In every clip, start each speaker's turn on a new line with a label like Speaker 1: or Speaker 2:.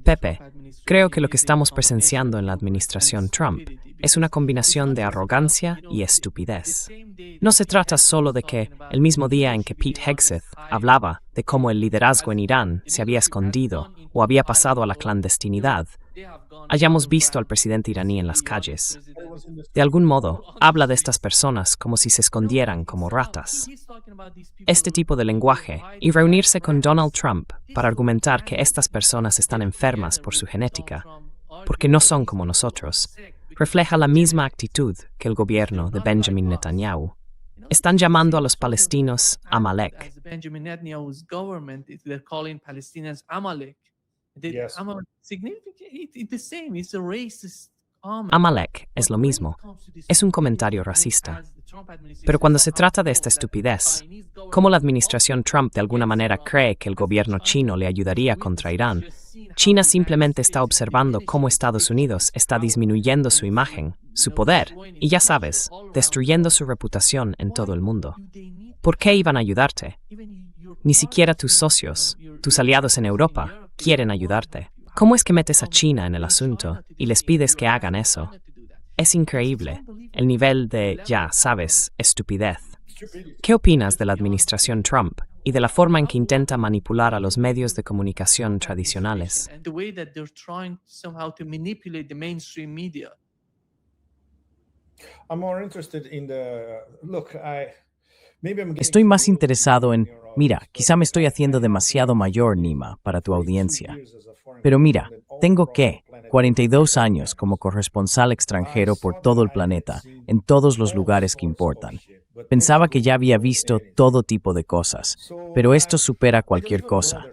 Speaker 1: Pepe, creo que lo que estamos presenciando en la administración Trump es una combinación de arrogancia y estupidez. No se trata solo de que, el mismo día en que Pete Hegseth hablaba de cómo el liderazgo en Irán se había escondido o había pasado a la clandestinidad, hayamos visto al presidente iraní en las calles. De algún modo, habla de estas personas como si se escondieran como ratas. Este tipo de lenguaje y reunirse con Donald Trump para argumentar que estas personas están enfermas por su genética, porque no son como nosotros, refleja la misma actitud que el gobierno de Benjamin Netanyahu. Están llamando a los palestinos Amalek. Amalek es lo mismo. Es un comentario racista. Pero cuando se trata de esta estupidez, ¿cómo la administración Trump de alguna manera cree que el gobierno chino le ayudaría contra Irán? China simplemente está observando cómo Estados Unidos está disminuyendo su imagen, su poder, y ya sabes, destruyendo su reputación en todo el mundo. ¿Por qué iban a ayudarte? Ni siquiera tus socios, tus aliados en Europa, quieren ayudarte. ¿Cómo es que metes a China en el asunto y les pides que hagan eso? Es increíble, el nivel de, ya sabes, estupidez. ¿Qué opinas de la administración Trump y de la forma en que intenta manipular a los medios de comunicación tradicionales?
Speaker 2: Estoy más interesado en, mira, quizá me estoy haciendo demasiado mayor, Nima, para tu audiencia. Pero mira, tengo 42 años como corresponsal extranjero por todo el planeta, en todos los lugares que importan. Pensaba que ya había visto todo tipo de cosas, pero esto supera cualquier cosa.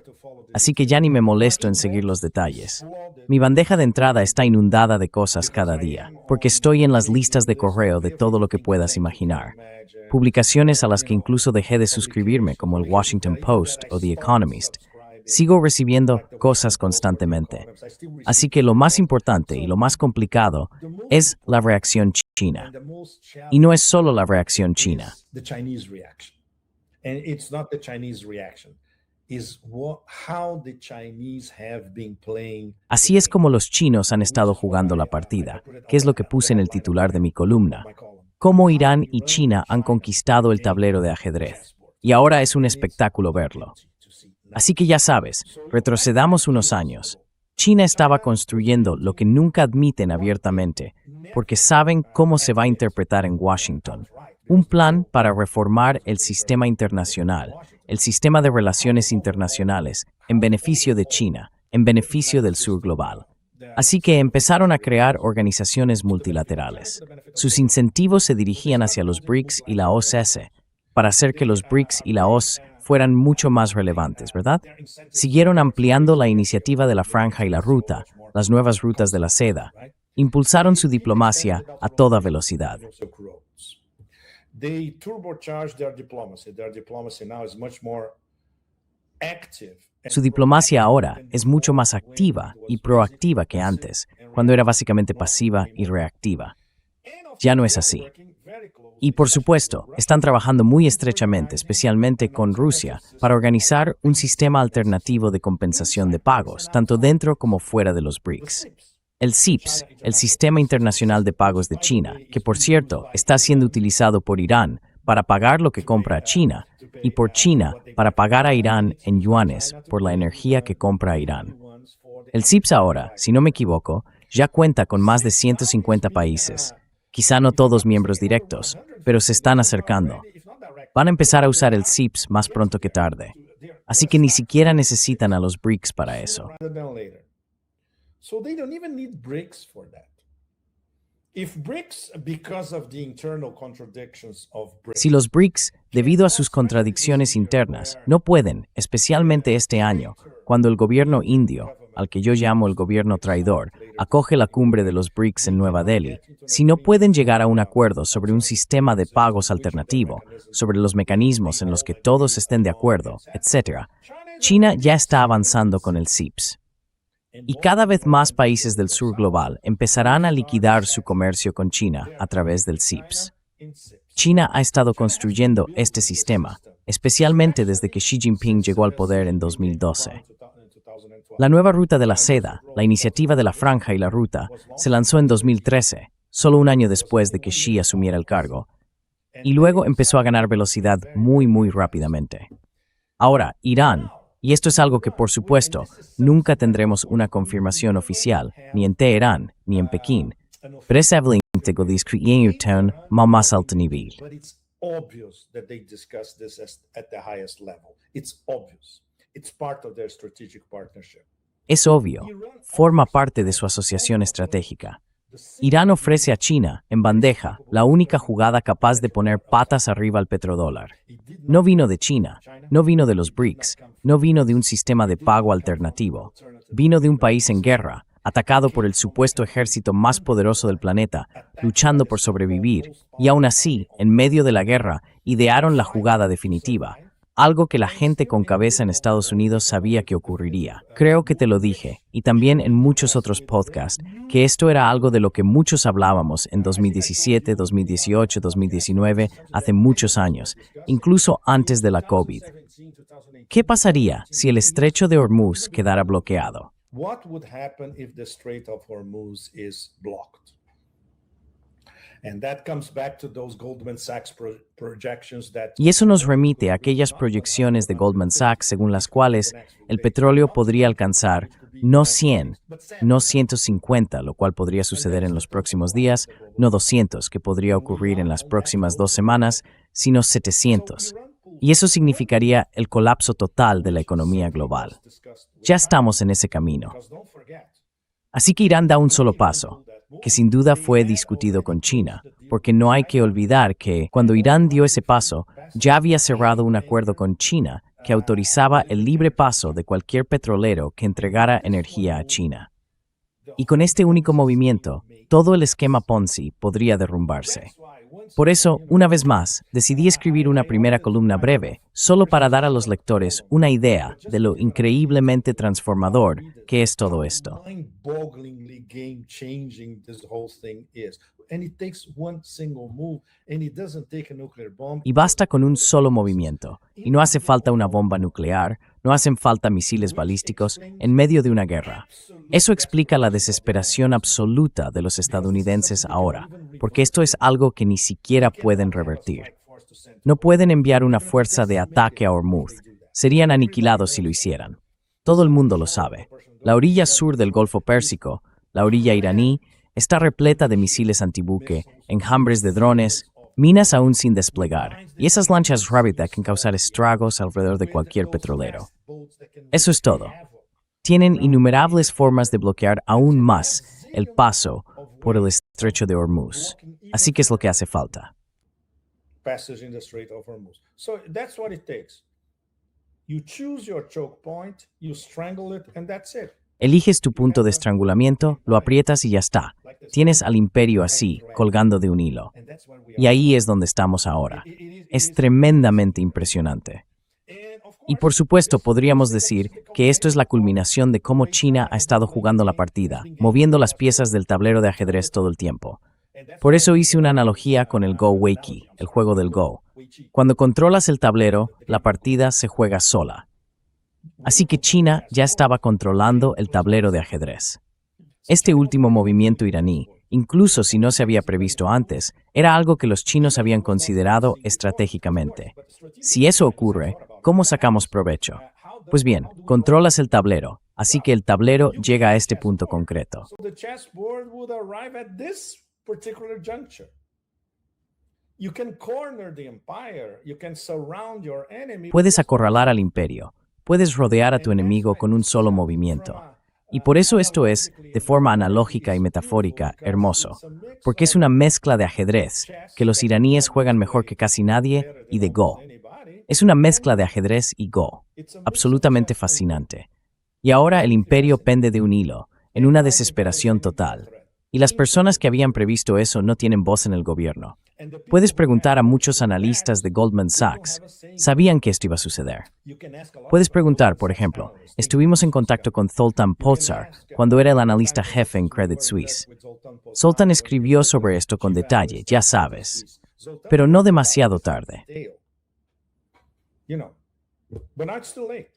Speaker 2: Así que ya ni me molesto en seguir los detalles. Mi bandeja de entrada está inundada de cosas cada día, porque estoy en las listas de correo de todo lo que puedas imaginar. Publicaciones a las que incluso dejé de suscribirme, como el Washington Post o The Economist. Sigo recibiendo cosas constantemente. Así que lo más importante y lo más complicado es la reacción china. Y no es solo la reacción china. Así es como los chinos han estado jugando la partida, que es lo que puse en el titular de mi columna. Cómo Irán y China han conquistado el tablero de ajedrez. Y ahora es un espectáculo verlo. Así que ya sabes, retrocedamos unos años. China estaba construyendo lo que nunca admiten abiertamente, porque saben cómo se va a interpretar en Washington. Un plan para reformar el sistema internacional, el sistema de relaciones internacionales, en beneficio de China, en beneficio del sur global. Así que empezaron a crear organizaciones multilaterales. Sus incentivos se dirigían hacia los BRICS y la OCS, para hacer que los BRICS y la OCS fueran mucho más relevantes, ¿verdad? Siguieron ampliando la iniciativa de la Franja y la Ruta, las nuevas rutas de la seda. Impulsaron su diplomacia a toda velocidad. Su diplomacia ahora es mucho más activa y proactiva que antes, cuando era básicamente pasiva y reactiva. Ya no es así. Y por supuesto, están trabajando muy estrechamente, especialmente con Rusia, para organizar un sistema alternativo de compensación de pagos, tanto dentro como fuera de los BRICS. El CIPS, el Sistema Internacional de Pagos de China, que por cierto está siendo utilizado por Irán para pagar lo que compra a China, y por China para pagar a Irán en yuanes por la energía que compra a Irán. El CIPS ahora, si no me equivoco, ya cuenta con más de 150 países. Quizá no todos miembros directos, pero se están acercando. Van a empezar a usar el CIPS más pronto que tarde. Así que ni siquiera necesitan a los BRICS para eso. Si los BRICS, debido a sus contradicciones internas, no pueden, especialmente este año, cuando el gobierno indio, al que yo llamo el gobierno traidor, acoge la cumbre de los BRICS en Nueva Delhi, si no pueden llegar a un acuerdo sobre un sistema de pagos alternativo, sobre los mecanismos en los que todos estén de acuerdo, etc., China ya está avanzando con el CIPS. Y cada vez más países del sur global empezarán a liquidar su comercio con China a través del CIPS. China ha estado construyendo este sistema, especialmente desde que Xi Jinping llegó al poder en 2012. La nueva ruta de la seda, la iniciativa de la franja y la ruta, se lanzó en 2013, solo un año después de que Xi asumiera el cargo, y luego empezó a ganar velocidad muy rápidamente. Ahora, Irán, y esto es algo que por supuesto nunca tendremos una confirmación oficial, ni en Teherán, ni en Pekín, pero es evidente que discutiendo más alto nivel.
Speaker 3: Obvious that they discuss this at the highest level. It's obvious. It's part of their strategic partnership.
Speaker 2: Es obvio, forma parte de su asociación estratégica. Irán ofrece a China, en bandeja, la única jugada capaz de poner patas arriba al petrodólar. No vino de China, no vino de los BRICS, no vino de un sistema de pago alternativo. Vino de un país en guerra, atacado por el supuesto ejército más poderoso del planeta, luchando por sobrevivir, y aún así, en medio de la guerra, idearon la jugada definitiva, algo que la gente con cabeza en Estados Unidos sabía que ocurriría. Creo que te lo dije, y también en muchos otros podcasts, que esto era algo de lo que muchos hablábamos en 2017, 2018, 2019, hace muchos años, incluso antes de la COVID. ¿Qué pasaría si el estrecho de Hormuz quedara bloqueado?
Speaker 3: What would happen if the Strait of Hormuz is blocked? And that comes back to those Goldman Sachs projections that
Speaker 2: Y eso nos remite a aquellas proyecciones de Goldman Sachs según las cuales el petróleo podría alcanzar no 100, no 150, lo cual podría suceder en los próximos días, no 200, que podría ocurrir en las próximas 2 semanas, sino 700. Y eso significaría el colapso total de la economía global. Ya estamos en ese camino. Así que Irán da un solo paso, que sin duda fue discutido con China, porque no hay que olvidar que, cuando Irán dio ese paso, ya había cerrado un acuerdo con China que autorizaba el libre paso de cualquier petrolero que entregara energía a China. Y con este único movimiento, todo el esquema Ponzi podría derrumbarse. Por eso, una vez más, decidí escribir una primera columna breve, solo para dar a los lectores una idea de lo increíblemente transformador que es todo esto.
Speaker 3: mind-bogglingly game-changing this whole thing is. And it takes one single move, and it doesn't take a nuclear bomb.
Speaker 2: Y basta con un solo movimiento, y no hace falta una bomba nuclear, no hacen falta misiles balísticos en medio de una guerra. Eso explica la desesperación absoluta de los estadounidenses ahora, porque esto es algo que ni siquiera pueden revertir. No pueden enviar una fuerza de ataque a Hormuz. Serían aniquilados si lo hicieran. Todo el mundo lo sabe. La orilla sur del Golfo Pérsico, la orilla iraní, está repleta de misiles antibuque, enjambres de drones, minas aún sin desplegar, y esas lanchas Rabbit que causar estragos alrededor de cualquier petrolero. Eso es todo. Tienen innumerables formas de bloquear aún más el paso por el estrecho de Hormuz. Así que es lo que hace falta.
Speaker 3: Passage in the Strait of Hormuz. So that's what it takes. You choose your choke point, you strangle it, and that's it.
Speaker 2: Eliges tu punto de estrangulamiento, lo aprietas y ya está. Tienes al imperio así, colgando de un hilo. Y ahí es donde estamos ahora. Es tremendamente impresionante. Y por supuesto podríamos decir que esto es la culminación de cómo China ha estado jugando la partida, moviendo las piezas del tablero de ajedrez todo el tiempo. Por eso hice una analogía con el Go Weiqi, el juego del Go. Cuando controlas el tablero, la partida se juega sola. Así que China ya estaba controlando el tablero de ajedrez. Este último movimiento iraní, incluso si no se había previsto antes, era algo que los chinos habían considerado estratégicamente. Si eso ocurre, ¿cómo sacamos provecho? Pues bien, controlas el tablero, así que el tablero llega a este punto concreto.
Speaker 3: So the chessboard would arrive at this particular juncture. You can corner the empire, you can surround your enemy.
Speaker 2: Puedes acorralar al imperio, puedes rodear a tu enemigo con un solo movimiento. Y por eso esto es, de forma analógica y metafórica, hermoso, porque es una mezcla de ajedrez, que los iraníes juegan mejor que casi nadie, y de Go. Es una mezcla de ajedrez y Go, absolutamente fascinante. Y ahora el imperio pende de un hilo, en una desesperación total. Y las personas que habían previsto eso no tienen voz en el gobierno. Puedes preguntar a muchos analistas de Goldman Sachs. Sabían que esto iba a suceder. Puedes preguntar, por ejemplo, estuvimos en contacto con Zoltan Pozsar cuando era el analista jefe en Credit Suisse. Zoltan escribió sobre esto con detalle, ya sabes, pero no demasiado tarde.
Speaker 3: But now it's too late.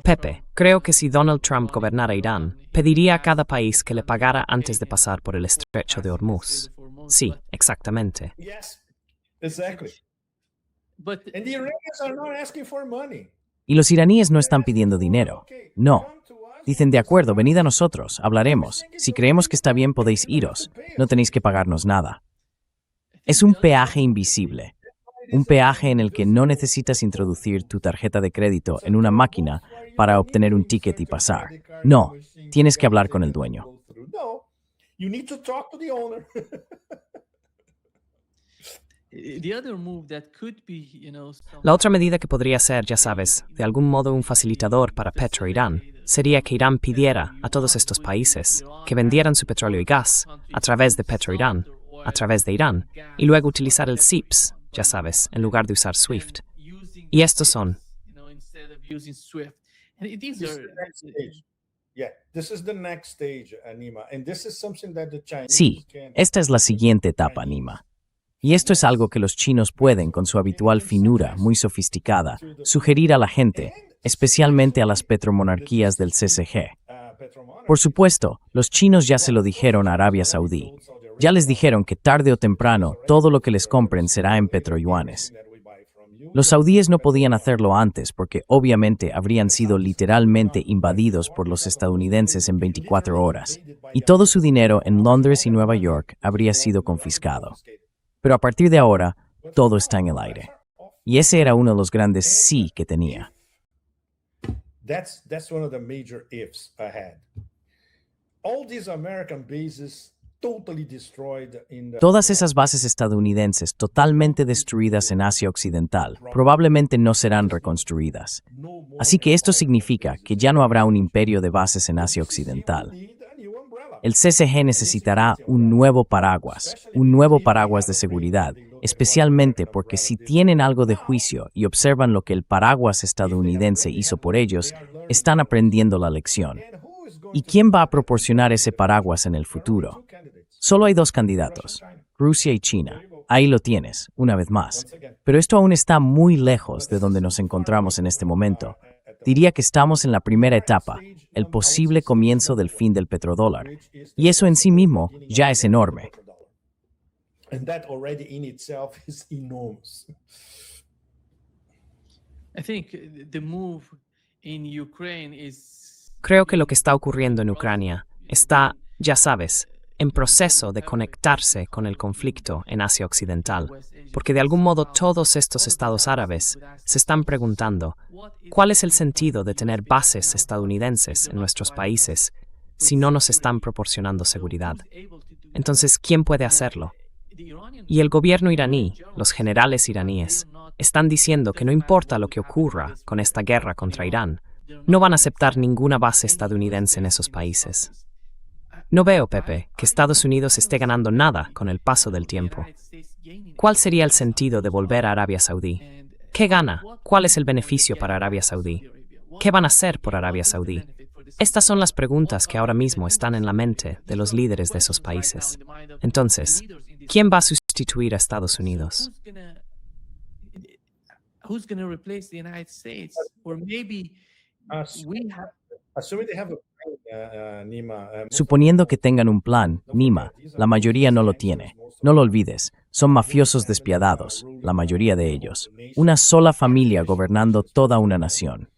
Speaker 1: Pepe, creo que si Donald Trump gobernara Irán, pediría a cada país que le pagara antes de pasar por el estrecho de Hormuz. Sí, exactamente.
Speaker 3: Yes, exactly. And the Iranians are not asking for money.
Speaker 2: Y los iraníes no están pidiendo dinero. No. Dicen, de acuerdo, venid a nosotros, hablaremos. Si creemos que está bien, podéis iros. No tenéis que pagarnos nada. Es un peaje invisible. Un peaje en el que no necesitas introducir tu tarjeta de crédito en una máquina para obtener un ticket y pasar. No, tienes que hablar con el dueño.
Speaker 3: No, you need to talk to the owner.
Speaker 1: La otra medida que podría ser, ya sabes, de algún modo un facilitador para Petro-Irán, sería que Irán pidiera a todos estos países que vendieran su petróleo y gas a través de Petro-Irán, a través de Irán, y luego utilizar el SIPS, ya sabes, en lugar de usar SWIFT. Y estos son.
Speaker 3: This is the next stage. Yeah, this is the next stage, Anima, and this is something that the Chinese
Speaker 2: Sí,
Speaker 3: can.
Speaker 2: esta es la siguiente etapa, Nima. Y esto es algo que los chinos pueden, con su habitual finura muy sofisticada, sugerir a la gente, especialmente a las petromonarquías del CCG. Por supuesto, los chinos ya se lo dijeron a Arabia Saudí. Ya les dijeron que tarde o temprano todo lo que les compren será en petroyuanes. Los saudíes no podían hacerlo antes porque obviamente habrían sido literalmente invadidos por los estadounidenses en 24 horas, y todo su dinero en Londres y Nueva York habría sido confiscado. Pero a partir de ahora, todo está en el aire. Y ese era uno de los grandes sí que tenía.
Speaker 3: That's one of the major ifs ahead. All these American bases totally destroyed in the.
Speaker 2: Todas esas bases estadounidenses totalmente destruidas en Asia Occidental probablemente no serán reconstruidas. Así que esto significa que ya no habrá un imperio de bases en Asia Occidental. El CCG necesitará un nuevo paraguas de seguridad, especialmente porque si tienen algo de juicio y observan lo que el paraguas estadounidense hizo por ellos, están aprendiendo la lección. ¿Y quién va a proporcionar ese paraguas en el futuro? Solo hay dos candidatos, Rusia y China. Ahí lo tienes, una vez más. Pero esto aún está muy lejos de donde nos encontramos en este momento. Diría que estamos en la primera etapa, el posible comienzo del fin del petrodólar. Y eso en sí mismo ya es enorme.
Speaker 3: And that already in itself is enormous.
Speaker 1: Creo que lo que está ocurriendo en Ucrania está, ya sabes, en proceso de conectarse con el conflicto en Asia Occidental, porque de algún modo todos estos estados árabes se están preguntando ¿cuál es el sentido de tener bases estadounidenses en nuestros países si no nos están proporcionando seguridad? Entonces, ¿quién puede hacerlo? Y el gobierno iraní, los generales iraníes, están diciendo que no importa lo que ocurra con esta guerra contra Irán, no van a aceptar ninguna base estadounidense en esos países. No veo, Pepe, que Estados Unidos esté ganando nada con el paso del tiempo. ¿Cuál sería el sentido de volver a Arabia Saudí? ¿Qué gana? ¿Cuál es el beneficio para Arabia Saudí? ¿Qué van a hacer por Arabia Saudí? Estas son las preguntas que ahora mismo están en la mente de los líderes de esos países. Entonces, ¿quién va a sustituir a Estados Unidos?
Speaker 3: Assuming they have a plan, Nima.
Speaker 2: Suponiendo que tengan un plan, Nima, la mayoría no lo tiene. No lo olvides, son mafiosos despiadados, la mayoría de ellos. Una sola familia gobernando toda una nación.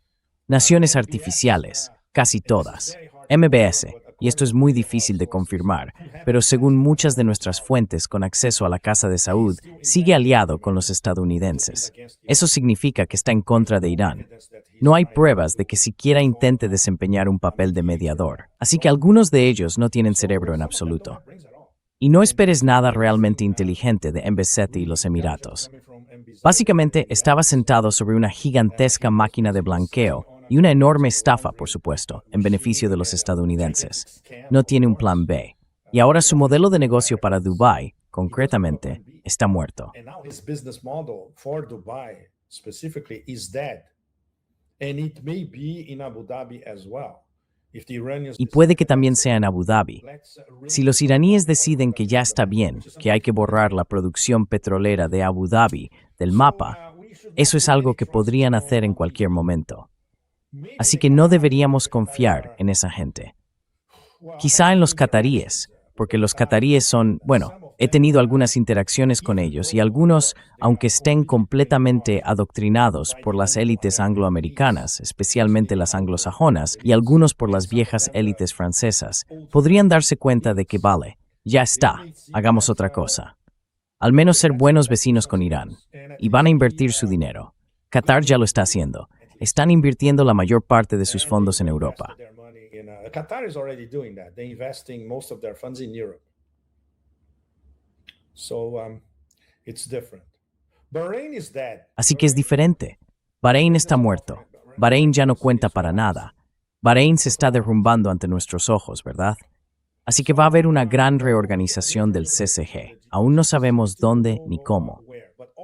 Speaker 2: Naciones artificiales, casi todas. MBS, y esto es muy difícil de confirmar, pero según muchas de nuestras fuentes con acceso a la Casa de Saud, sigue aliado con los estadounidenses. Eso significa que está en contra de Irán. No hay pruebas de que siquiera intente desempeñar un papel de mediador, así que algunos de ellos no tienen cerebro en absoluto. Y no esperes nada realmente inteligente de MBZ y los Emiratos. Básicamente estaba sentado sobre una gigantesca máquina de blanqueo y una enorme estafa, por supuesto, en beneficio de los estadounidenses. No tiene un plan B. Y ahora su modelo de negocio para Dubái, concretamente, está muerto.
Speaker 3: And now his business model for Dubai specifically is dead. And it may be in Abu Dhabi as well.
Speaker 2: Y puede que también sea en Abu Dhabi. Si los iraníes deciden que ya está bien, que hay que borrar la producción petrolera de Abu Dhabi del mapa, eso es algo que podrían hacer en cualquier momento. Así que no deberíamos confiar en esa gente. Quizá en los cataríes, porque los cataríes son, bueno, he tenido algunas interacciones con ellos y algunos, aunque estén completamente adoctrinados por las élites angloamericanas, especialmente las anglosajonas, y algunos por las viejas élites francesas, podrían darse cuenta de que vale, ya está, hagamos otra cosa. Al menos ser buenos vecinos con Irán. Y van a invertir su dinero. Qatar ya lo está haciendo. Están invirtiendo la mayor parte de sus fondos en Europa.
Speaker 3: Qatar is already doing that. They're investing most of their funds in Europe. So it's different. Bahrain is dead.
Speaker 2: Así que es diferente. Bahrein está muerto. Bahrein ya no cuenta para nada. Bahrein se está derrumbando ante nuestros ojos, ¿verdad? Así que va a haber una gran reorganización del CCG. Aún no sabemos dónde ni cómo.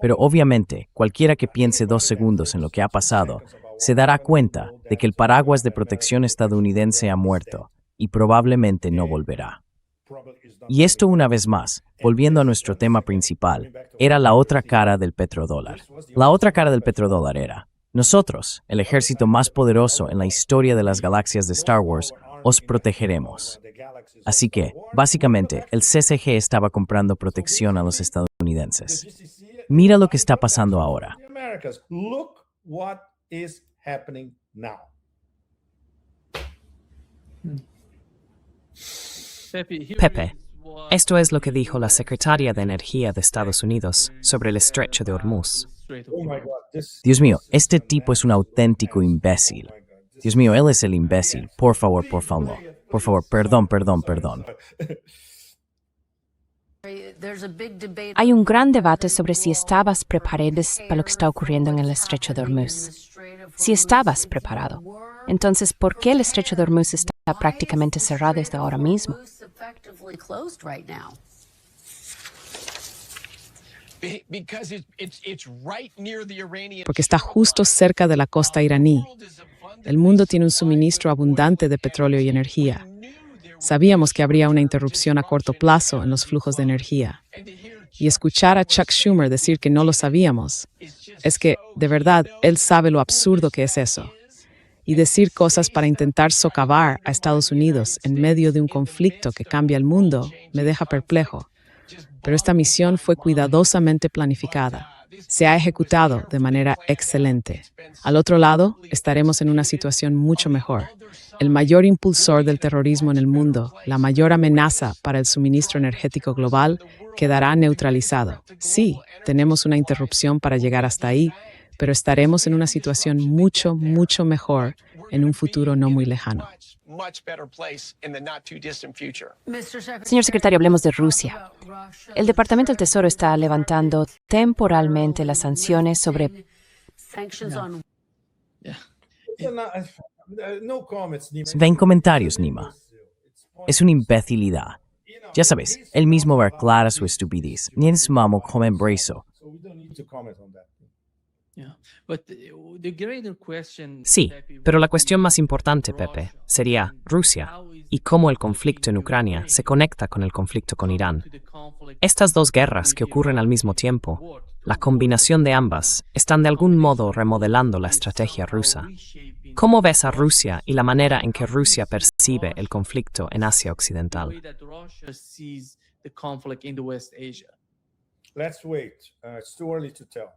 Speaker 2: Pero obviamente, cualquiera que piense 2 segundos en lo que ha pasado, se dará cuenta de que el paraguas de protección estadounidense ha muerto y probablemente no volverá. Y esto una vez más, volviendo a nuestro tema principal, era la otra cara del petrodólar. La otra cara del petrodólar era: nosotros, el ejército más poderoso en la historia de las galaxias de Star Wars, os protegeremos. Así que, básicamente, el CCG estaba comprando protección a los estadounidenses. Mira lo que está pasando ahora.
Speaker 3: Look what is happening now.
Speaker 1: Pepe, esto es lo que dijo la secretaria de Energía de Estados Unidos sobre el estrecho de Hormuz.
Speaker 3: Oh my God,
Speaker 2: Dios mío, este tipo es un auténtico imbécil. Dios mío, él es el imbécil. Por favor, por favor. Por favor, perdón.
Speaker 4: Hay un gran debate sobre si estabas preparado para lo que está ocurriendo en el estrecho de Hormuz. Si estabas preparado, entonces, ¿por qué el estrecho de Hormuz está prácticamente cerrado desde ahora mismo?
Speaker 5: Porque está justo cerca de la costa iraní. El mundo tiene un suministro abundante de petróleo y energía. Sabíamos que habría una interrupción a corto plazo en los flujos de energía. Y escuchar a Chuck Schumer decir que no lo sabíamos, es que, de verdad, él sabe lo absurdo que es eso. Y decir cosas para intentar socavar a Estados Unidos en medio de un conflicto que cambia el mundo me deja perplejo. Pero esta misión fue cuidadosamente planificada. Se ha ejecutado de manera excelente. Al otro lado, estaremos en una situación mucho mejor. El mayor impulsor del terrorismo en el mundo, la mayor amenaza para el suministro energético global, quedará neutralizado. Sí, tenemos una interrupción para llegar hasta ahí, pero estaremos en una situación mucho mejor en un futuro no muy lejano.
Speaker 4: Señor secretario, hablemos de Rusia. El Departamento del Tesoro está levantando temporalmente las sanciones sobre...
Speaker 2: Ven comentarios, Nima. Es una imbecilidad. Ya sabes, él mismo va clara su estupidez. Ni en su mamo come brezo.
Speaker 1: Sí, pero la cuestión más importante, Pepe, sería Rusia y cómo el conflicto en Ucrania se conecta con el conflicto con Irán. Estas dos guerras que ocurren al mismo tiempo, la combinación de ambas, están de algún modo remodelando la estrategia rusa. ¿Cómo ves a Rusia y la manera en que Rusia percibe el conflicto en Asia Occidental?
Speaker 3: Let's wait. It's too early to tell.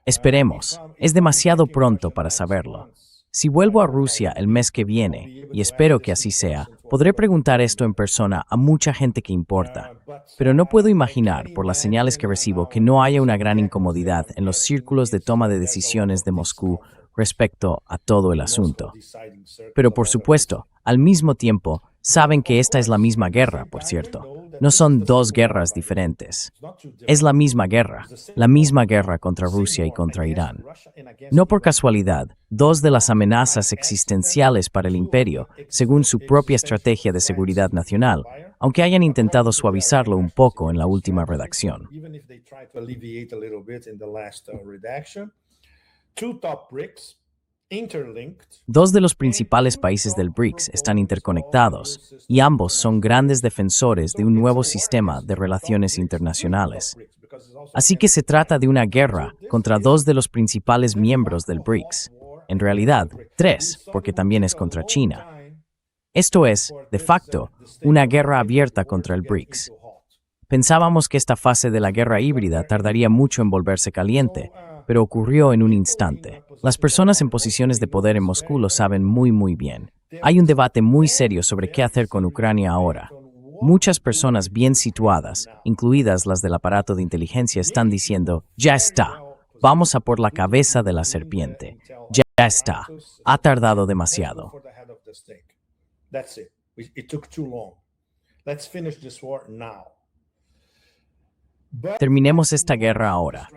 Speaker 2: Esperemos. Es demasiado pronto para saberlo. Si vuelvo a Rusia el mes que viene, y espero que así sea, podré preguntar esto en persona a mucha gente que importa. Pero no puedo imaginar, por las señales que recibo, que no haya una gran incomodidad en los círculos de toma de decisiones de Moscú respecto a todo el asunto. Pero por supuesto, al mismo tiempo, saben que esta es la misma guerra, por cierto. No son dos guerras diferentes. Es la misma guerra contra Rusia y contra Irán. No por casualidad, dos de las amenazas existenciales para el imperio, según su propia estrategia de seguridad nacional, aunque hayan intentado suavizarlo un poco en la última redacción.
Speaker 3: Two top BRICS interlinked.
Speaker 2: Dos de los principales países del BRICS están interconectados y ambos son grandes defensores de un nuevo sistema de relaciones internacionales. Así que se trata de una guerra contra dos de los principales miembros del BRICS. En realidad, tres, porque también es contra China. Esto es, de facto, una guerra abierta contra el BRICS. Pensábamos que esta fase de la guerra híbrida tardaría mucho en volverse caliente, pero ocurrió en un instante. Las personas en posiciones de poder en Moscú lo saben muy bien. Hay un debate muy serio sobre qué hacer con Ucrania ahora. Muchas personas bien situadas, incluidas las del aparato de inteligencia, están diciendo, ya está, vamos a por la cabeza de la serpiente. Ya está, ha tardado demasiado.
Speaker 3: That's it. It took too long. Let's finish this war now.
Speaker 2: Terminemos esta guerra ahora.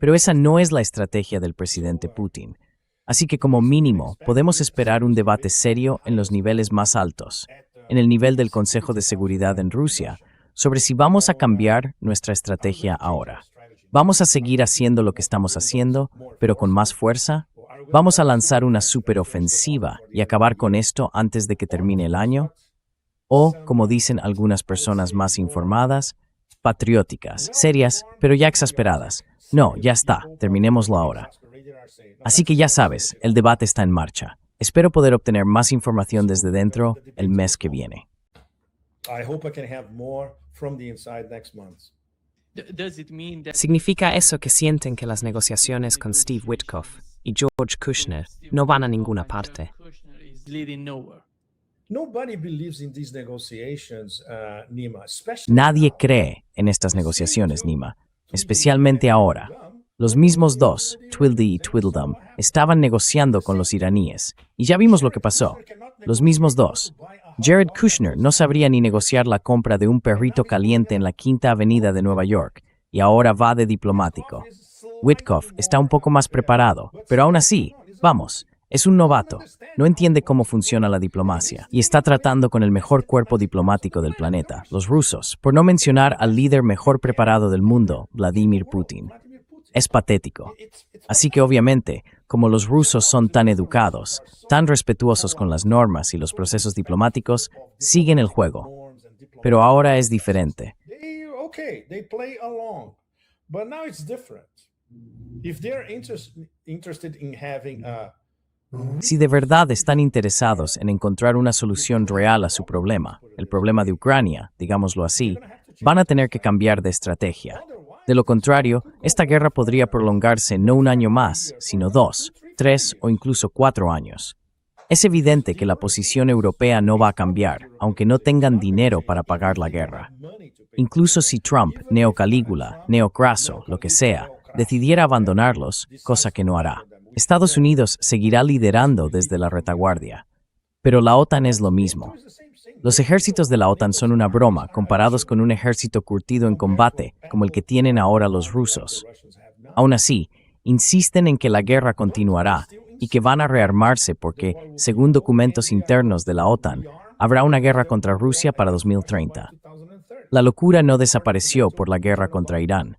Speaker 2: Pero esa no es la estrategia del presidente Putin. Así que como mínimo podemos esperar un debate serio en los niveles más altos, en el nivel del Consejo de Seguridad en Rusia, sobre si vamos a cambiar nuestra estrategia ahora. ¿Vamos a seguir haciendo lo que estamos haciendo, pero con más fuerza? ¿Vamos a lanzar una superofensiva y acabar con esto antes de que termine el año? O, como dicen algunas personas más informadas, patrióticas, serias, pero ya exasperadas. No, ya está, terminémoslo ahora. Así que ya sabes, el debate está en marcha. Espero poder obtener más información desde dentro el mes que viene.
Speaker 1: ¿Significa eso que sienten que las negociaciones con Steve Witkoff y George Kushner no van a ninguna parte?
Speaker 2: Nadie cree en estas negociaciones, Nima, especialmente ahora. Los mismos dos, Twildy y Tweedledum, estaban negociando con los iraníes, y ya vimos lo que pasó. Los mismos dos. Jared Kushner no sabría ni negociar la compra de un perrito caliente en la Quinta Avenida de Nueva York, y ahora va de diplomático. Witkoff está un poco más preparado, pero aún así, vamos, es un novato, no entiende cómo funciona la diplomacia, y está tratando con el mejor cuerpo diplomático del planeta, los rusos, por no mencionar al líder mejor preparado del mundo, Vladimir Putin. Es patético. Así que obviamente, como los rusos son tan educados, tan respetuosos con las normas y los procesos diplomáticos, siguen el juego. Pero ahora es diferente. Si de verdad están interesados en encontrar una solución real a su problema, el problema de Ucrania, digámoslo así, van a tener que cambiar de estrategia. De lo contrario, esta guerra podría prolongarse no un año más, sino 2, 3 o incluso 4 años. Es evidente que la posición europea no va a cambiar, aunque no tengan dinero para pagar la guerra. Incluso si Trump, Neo-Calígula, Neo-Craso, lo que sea, decidiera abandonarlos, cosa que no hará, Estados Unidos seguirá liderando desde la retaguardia. Pero la OTAN es lo mismo. Los ejércitos de la OTAN son una broma comparados con un ejército curtido en combate como el que tienen ahora los rusos. Aún así, insisten en que la guerra continuará y que van a rearmarse porque, según documentos internos de la OTAN, habrá una guerra contra Rusia para 2030. La locura no desapareció por la guerra contra Irán.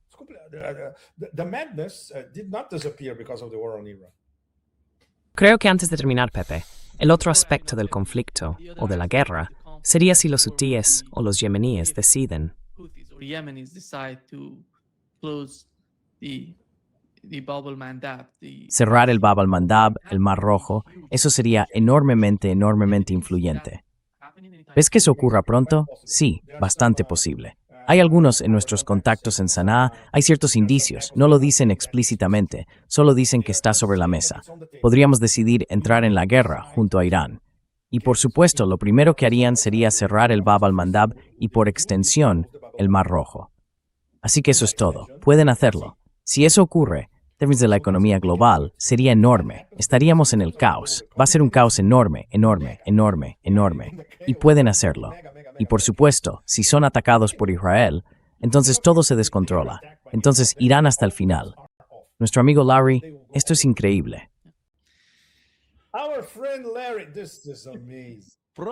Speaker 1: Creo que antes de terminar, Pepe, el otro aspecto del conflicto, o de la guerra, sería si los hutíes o los yemeníes deciden
Speaker 2: cerrar el Bab al-Mandab, el Mar Rojo, eso sería enormemente influyente. ¿Ves que eso ocurra pronto? Sí, bastante posible. Hay algunos en nuestros contactos en Sanaa, hay ciertos indicios, no lo dicen explícitamente, solo dicen que está sobre la mesa. Podríamos decidir entrar en la guerra junto a Irán. Y por supuesto, lo primero que harían sería cerrar el Bab al-Mandab y por extensión, el Mar Rojo. Así que eso es todo, pueden hacerlo. Si eso ocurre, en términos de la economía global, sería enorme. Estaríamos en el caos. Va a ser un caos enorme. Y pueden hacerlo. Y por supuesto, si son atacados por Israel, entonces todo se descontrola. Entonces irán hasta el final. Nuestro amigo Larry, esto es increíble.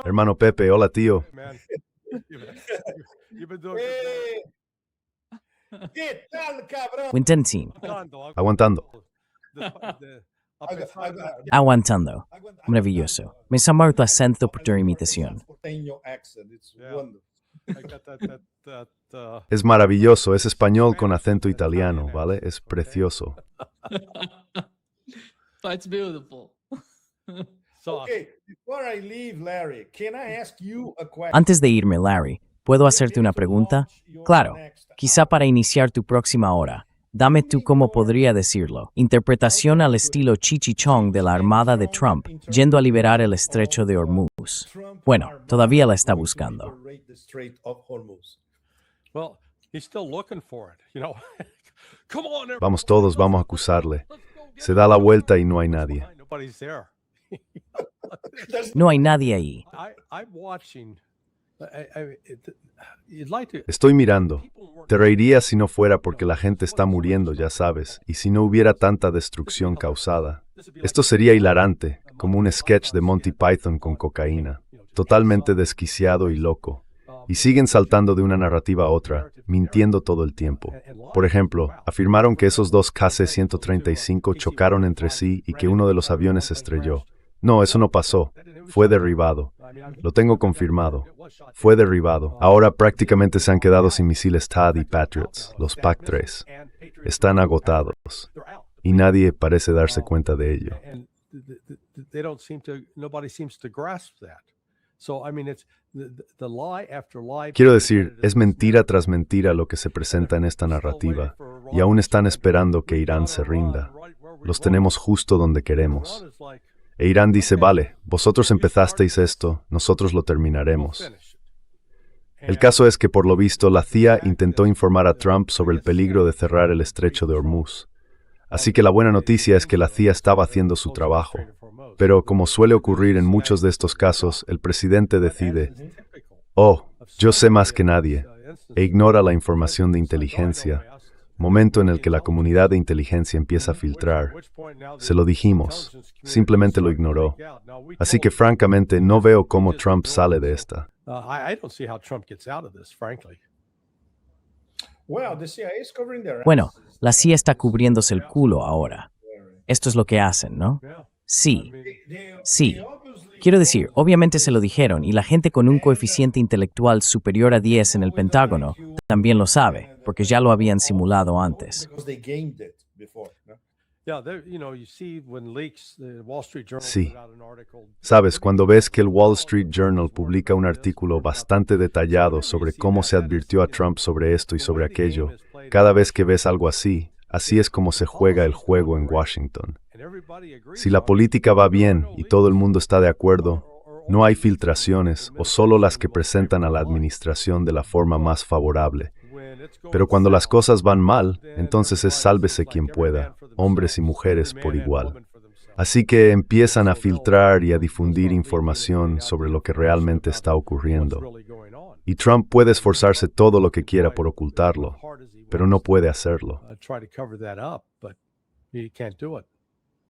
Speaker 6: Hermano Pepe, hola tío.
Speaker 3: ¿Qué tal, cabrón?
Speaker 2: Wintensin.
Speaker 6: Aguantando.
Speaker 2: Aguantando. Maravilloso. Me llama tu acento por tu imitación.
Speaker 3: Porteño accent, it's wonderful.
Speaker 6: Es maravilloso, es español con acento italiano, ¿vale? Es precioso.
Speaker 7: That's beautiful.
Speaker 3: Okay, before I leave, Larry, can I ask you a question?
Speaker 2: Antes de irme, Larry, ¿puedo hacerte una pregunta? Claro, quizá para iniciar tu próxima hora. Dame tú cómo podría decirlo. Interpretación al estilo Chichichong de la Armada de Trump, yendo a liberar el estrecho de Hormuz. Bueno, todavía la está buscando.
Speaker 8: Well, he's still looking for it, you know. Come on, everybody.
Speaker 6: Vamos todos, vamos a acusarle. Se da la vuelta y no hay nadie.
Speaker 8: Nobody's there.
Speaker 2: No hay nadie ahí.
Speaker 8: I'm watching. You'd like to.
Speaker 6: Estoy mirando. Te reirías si no fuera porque la gente está muriendo, ya sabes, y si no hubiera tanta destrucción causada. Esto sería hilarante, como un sketch de Monty Python con cocaína, totalmente desquiciado y loco. Y siguen saltando de una narrativa a otra, mintiendo todo el tiempo. Por ejemplo, afirmaron que esos dos KC-135 chocaron entre sí y que uno de los aviones se estrelló. No, eso no pasó. Fue derribado. Lo tengo confirmado. Fue derribado. Ahora prácticamente se han quedado sin misiles THAAD y Patriots, los PAC-3. Están agotados. Y nadie parece darse cuenta de ello.
Speaker 8: And they don't seem to. Nobody seems to grasp that. So I mean, it's the lie after lie.
Speaker 6: Quiero decir, es mentira tras mentira lo que se presenta en esta narrativa, y aún están esperando que Irán se rinda. Los tenemos justo donde queremos. E Irán dice, vale, vosotros empezasteis esto, nosotros lo terminaremos. El caso es que, por lo visto, la CIA intentó informar a Trump sobre el peligro de cerrar el estrecho de Hormuz. Así que la buena noticia es que la CIA estaba haciendo su trabajo. Pero, como suele ocurrir en muchos de estos casos, el presidente decide, oh, yo sé más que nadie, e ignora la información de inteligencia, momento en el que la comunidad de inteligencia empieza a filtrar. Se lo dijimos, simplemente lo ignoró. Así que, francamente, no veo cómo Trump sale de esta.
Speaker 8: I don't see how Trump gets out of this, frankly.
Speaker 3: Well, the CIA is covering their
Speaker 2: Bueno, la CIA está cubriéndose el culo ahora. Esto es lo que hacen, ¿no? Sí. Sí. Quiero decir, obviamente se lo dijeron y la gente con un coeficiente intelectual superior a 10 en el Pentágono también lo sabe, porque ya lo habían simulado antes.
Speaker 3: because they gamed it before. No?
Speaker 8: Yeah, you know, you see when leaks, the Wall Street Journal
Speaker 6: Sí.
Speaker 8: put out an article.
Speaker 6: Sabes, cuando ves que el Wall Street Journal publica un artículo bastante detallado sobre cómo se advirtió a Trump sobre esto y sobre aquello, cada vez que ves algo así, así es como se juega el juego en Washington.
Speaker 8: And everybody agrees.
Speaker 6: Si la política va bien y todo el mundo está de acuerdo, no hay filtraciones o solo las que presentan a la administración de la forma más favorable. Pero cuando las cosas van mal, entonces es sálvese quien pueda, hombres y mujeres por igual. Así que empiezan a filtrar y a difundir información sobre lo que realmente está ocurriendo. Y Trump puede esforzarse todo lo que quiera por ocultarlo, pero no puede hacerlo.
Speaker 8: Try to cover that up, but he can't do it.